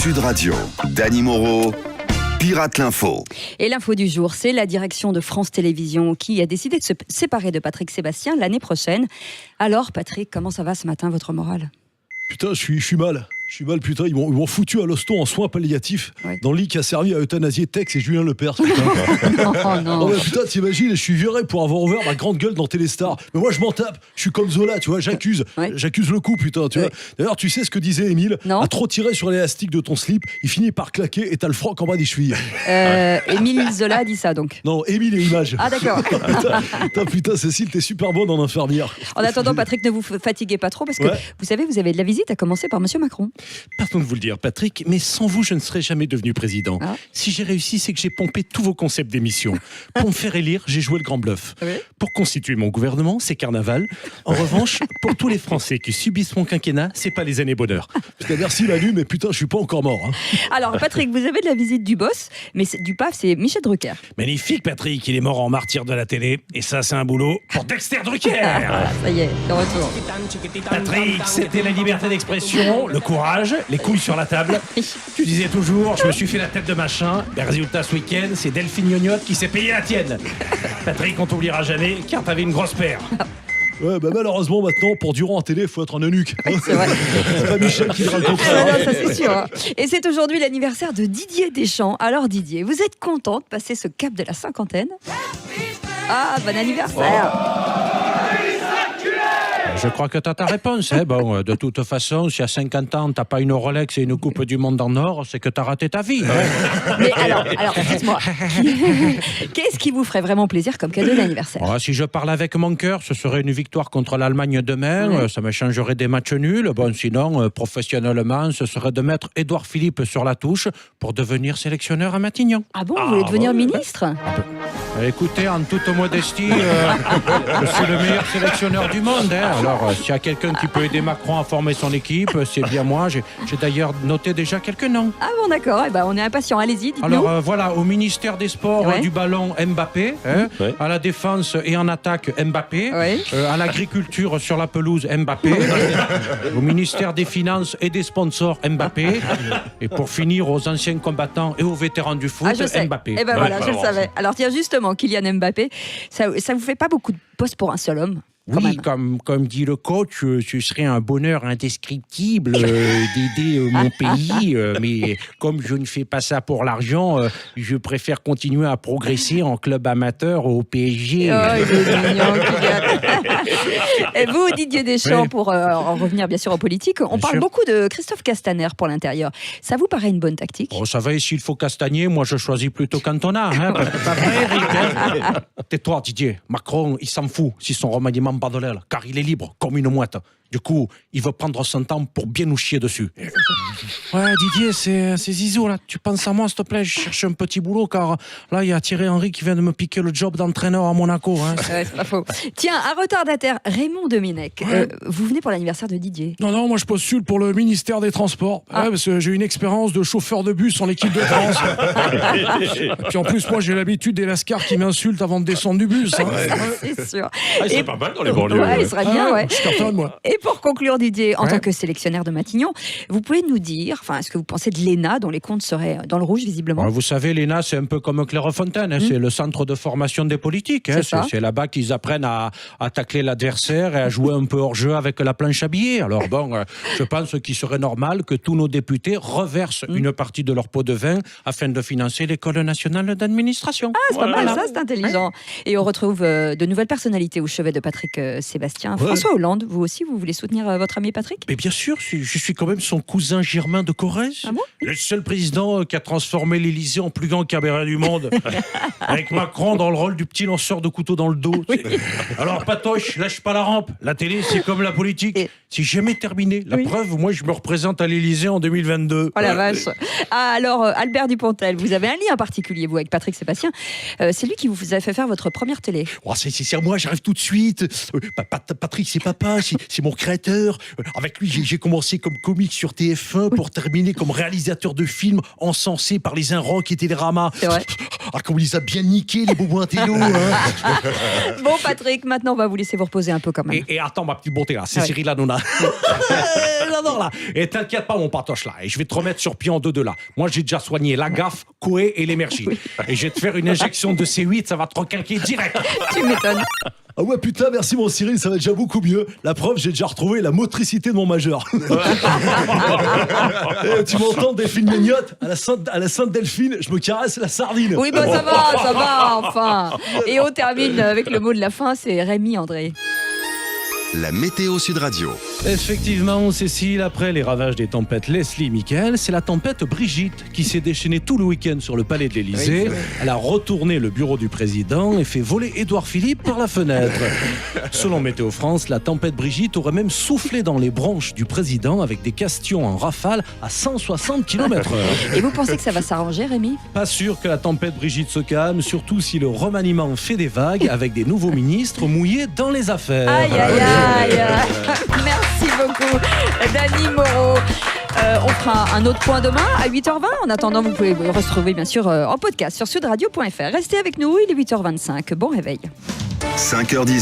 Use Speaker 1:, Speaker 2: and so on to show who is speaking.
Speaker 1: Sud Radio, Dany Moreau, Pirate l'Info.
Speaker 2: Et l'info du jour, c'est la direction de France Télévisions qui a décidé de se séparer de Patrick Sébastien l'année prochaine. Alors Patrick, comment ça va ce matin, votre morale ?
Speaker 3: Putain, je suis mal. Je suis mal, putain. Ils m'ont foutu à l'hosto en soins palliatifs dans le lit qui a servi à euthanasier Tex et Julien Lepers.
Speaker 2: non.
Speaker 3: Mais putain, t'imagines, je suis viré pour avoir ouvert ma grande gueule dans Téléstar. Mais moi, je m'en tape. Je suis comme Zola, tu vois, j'accuse. J'accuse le coup, putain, tu vois. D'ailleurs, tu sais ce que disait Émile ? À trop tirer sur l'élastique de ton slip, il finit par claquer et t'as le froc en bas des chevilles.
Speaker 2: Émile Zola a dit ça, donc.
Speaker 3: Non, Émile et Images.
Speaker 2: Ah, d'accord.
Speaker 3: Putain, Cécile, t'es super bonne en infirmière.
Speaker 2: En attendant, Patrick, ne vous fatiguez pas trop, parce que, vous savez, vous avez de la visite, à commencer par Monsieur Macron.
Speaker 4: Pardon de vous le dire, Patrick, mais sans vous, je ne serais jamais devenu président. Si j'ai réussi, c'est que j'ai pompé tous vos concepts d'émission. Pour me faire élire, j'ai joué le grand bluff. Pour constituer mon gouvernement, c'est carnaval. En revanche, pour tous les Français qui subissent mon quinquennat, c'est pas les années bonheur.
Speaker 3: Merci Manu, mais putain, je suis pas encore mort.
Speaker 2: Alors, Patrick, vous avez de la visite du boss, mais du PAF, c'est Michel Drucker.
Speaker 4: Magnifique, Patrick, il est mort en martyr de la télé. Et ça, c'est un boulot pour Dexter Drucker.
Speaker 2: Ça y est, de retour.
Speaker 4: Patrick, c'était la liberté d'expression, le courage, les couilles sur la table. Tu disais toujours, je me suis fait la tête de machin. Les résultats ce week-end, c'est Delphine Gnognotte qui s'est payé la tienne. Patrick, on t'oubliera jamais, car t'avais une grosse paire.
Speaker 3: Ouais, malheureusement, maintenant, pour Durand en télé, il faut être un eunuque.
Speaker 2: C'est vrai.
Speaker 3: C'est pas Michel qui dira le contraire.
Speaker 2: Non, ça c'est sûr. Hein. Et c'est aujourd'hui l'anniversaire de Didier Deschamps. Alors Didier, vous êtes content de passer ce cap de la cinquantaine ? Ah, bon anniversaire.
Speaker 4: Je crois que t'as ta réponse. Bon, de toute façon, si à 50 ans, t'as pas une Rolex et une Coupe du Monde en or, c'est que t'as raté ta vie.
Speaker 2: Mais alors dites-moi, qu'est-ce qui vous ferait vraiment plaisir comme cadeau d'anniversaire ?
Speaker 4: Si je parle avec mon cœur, ce serait une victoire contre l'Allemagne demain. Ça me changerait des matchs nuls. Bon, sinon, professionnellement, ce serait de mettre Édouard Philippe sur la touche pour devenir sélectionneur à Matignon.
Speaker 2: Ah bon, vous voulez devenir ministre ?
Speaker 4: Écoutez, en toute modestie, je suis le meilleur sélectionneur du monde. Alors, s'il y a quelqu'un qui peut aider Macron à former son équipe, c'est bien moi. J'ai d'ailleurs noté déjà quelques noms.
Speaker 2: Ah bon, d'accord. On est impatients. Allez-y, dites-nous.
Speaker 4: Alors, voilà, au ministère des Sports, du ballon, Mbappé. À la défense et en attaque, Mbappé. À l'agriculture, sur la pelouse, Mbappé. Au ministère des Finances et des sponsors, Mbappé. Et pour finir, aux anciens combattants et aux vétérans du foot, Mbappé.
Speaker 2: Eh ben voilà, je le savais. Alors, tiens, justement, Kylian Mbappé, ça vous fait pas beaucoup de postes pour un seul homme ?
Speaker 4: Oui, comme dit le coach, ce serait un bonheur indescriptible d'aider mon pays. Mais comme je ne fais pas ça pour l'argent, je préfère continuer à progresser en club amateur au PSG.
Speaker 2: Oh, il est mignon, Et vous, Didier Deschamps, pour en revenir bien sûr aux politiques, on parle beaucoup de Christophe Castaner pour l'intérieur. Ça vous paraît une bonne tactique ?
Speaker 4: Ça va, et s'il faut castagner, moi je choisis plutôt Cantona. Pas vrai, Eric ? Tais-toi, Didier. Macron, il s'en fout si son remaniement bat de l'aile, car il est libre, comme une mouette. Du coup, il veut prendre son temps pour bien nous chier dessus. Ouais, Didier, c'est Zizou, là. Tu penses à moi, s'il te plaît ? Je cherche un petit boulot, car là, il y a Thierry Henry qui vient de me piquer le job d'entraîneur à Monaco.
Speaker 2: Ouais, c'est pas faux. Tiens, un retardataire, Raymond Domenech. Vous venez pour l'anniversaire de Didier ?
Speaker 5: Non, moi je postule pour le ministère des Transports. Parce que j'ai une expérience de chauffeur de bus en équipe de France. Et puis en plus, moi j'ai l'habitude des lascars qui m'insultent avant de descendre du bus.
Speaker 2: C'est sûr.
Speaker 6: Il serait pas mal dans les banlieues.
Speaker 2: Ouais, il serait bien, ouais.
Speaker 5: Je cartonne, moi.
Speaker 2: Et pour conclure, Didier, en tant que sélectionneur de Matignon, vous pouvez nous dire, ce que vous pensez de l'ENA, dont les comptes seraient dans le rouge, visiblement ?
Speaker 4: Vous savez, l'ENA, c'est un peu comme Clairefontaine. C'est le centre de formation des politiques. C'est là-bas qu'ils apprennent à tacler l'adversaire et à jouer un peu hors jeu avec la planche à billets. Alors je pense qu'il serait normal que tous nos députés reversent une partie de leur pot de vin afin de financer l'École nationale d'administration.
Speaker 2: Ah, c'est pas mal, ça, c'est intelligent. Et on retrouve de nouvelles personnalités au chevet de Patrick Sébastien. François Hollande, vous aussi, vous voulez soutenir votre ami Patrick ?
Speaker 4: Mais bien sûr, je suis quand même son cousin germain de Corrèze.
Speaker 2: Ah bon ?
Speaker 4: Le seul président qui a transformé l'Élysée en plus grand cabaret du monde. Avec Macron dans le rôle du petit lanceur de couteau dans le dos. Alors, Patoche, lâche pas la rampe. La télé, c'est comme la politique. C'est jamais terminé. La preuve, moi, je me représente à l'Élysée en 2022.
Speaker 2: Oh la vache. Alors, Albert Dupontel, vous avez un lien particulier, vous, avec Patrick Sébastien. C'est lui qui vous a fait faire votre première télé.
Speaker 3: C'est à moi, j'arrive tout de suite. Patrick, c'est papa, c'est mon
Speaker 4: créateur. Avec lui, j'ai commencé comme comique sur TF1 pour terminer comme réalisateur de films encensés par les Inrock et Télérama.
Speaker 2: C'est vrai.
Speaker 4: Ah, comme il les a bien niqués, les bobos intello.
Speaker 2: Bon, Patrick, maintenant, on va vous laisser vous reposer un peu quand même.
Speaker 4: Et attends, ma petite bonté, là, c'est
Speaker 2: Ouais.
Speaker 4: Cyril Hanouna. J'adore, là. Et t'inquiète pas, mon patoche, là. Et je vais te remettre sur pied en deux, là. Moi, j'ai déjà soigné la gaffe, Coé et l'émergie. Et je vais te faire une injection de C8, ça va te requinquer direct.
Speaker 2: Tu m'étonnes.
Speaker 3: Ah ouais, putain, merci mon Cyril, ça va déjà beaucoup mieux. La preuve, j'ai déjà retrouvé la motricité de mon majeur. Et tu m'entends, Delphine Mignotte, à la Sainte Delphine, je me caresse la sardine.
Speaker 2: Oui, bah ça va, enfin. Et on termine avec le mot de la fin, c'est Rémi André.
Speaker 1: La météo Sud Radio.
Speaker 4: Effectivement, Cécile, après les ravages des tempêtes Leslie et Michael, c'est la tempête Brigitte qui s'est déchaînée tout le week-end sur le palais de l'Élysée. Elle a retourné le bureau du président et fait voler Édouard Philippe par la fenêtre. Selon Météo France, la tempête Brigitte aurait même soufflé dans les branches du président avec des castions en rafale à 160 km/h.
Speaker 2: Et vous pensez que ça va s'arranger, Rémi?
Speaker 4: Pas sûr que la tempête Brigitte se calme, surtout si le remaniement fait des vagues avec des nouveaux ministres mouillés dans les affaires.
Speaker 2: Aïe, aïe, aïe. Merci beaucoup, Dany Moreau. On fera un autre point demain à 8h20. En attendant, vous pouvez vous retrouver bien sûr en podcast sur sudradio.fr. Restez avec nous, il est 8h25. Bon réveil.
Speaker 1: 5h10.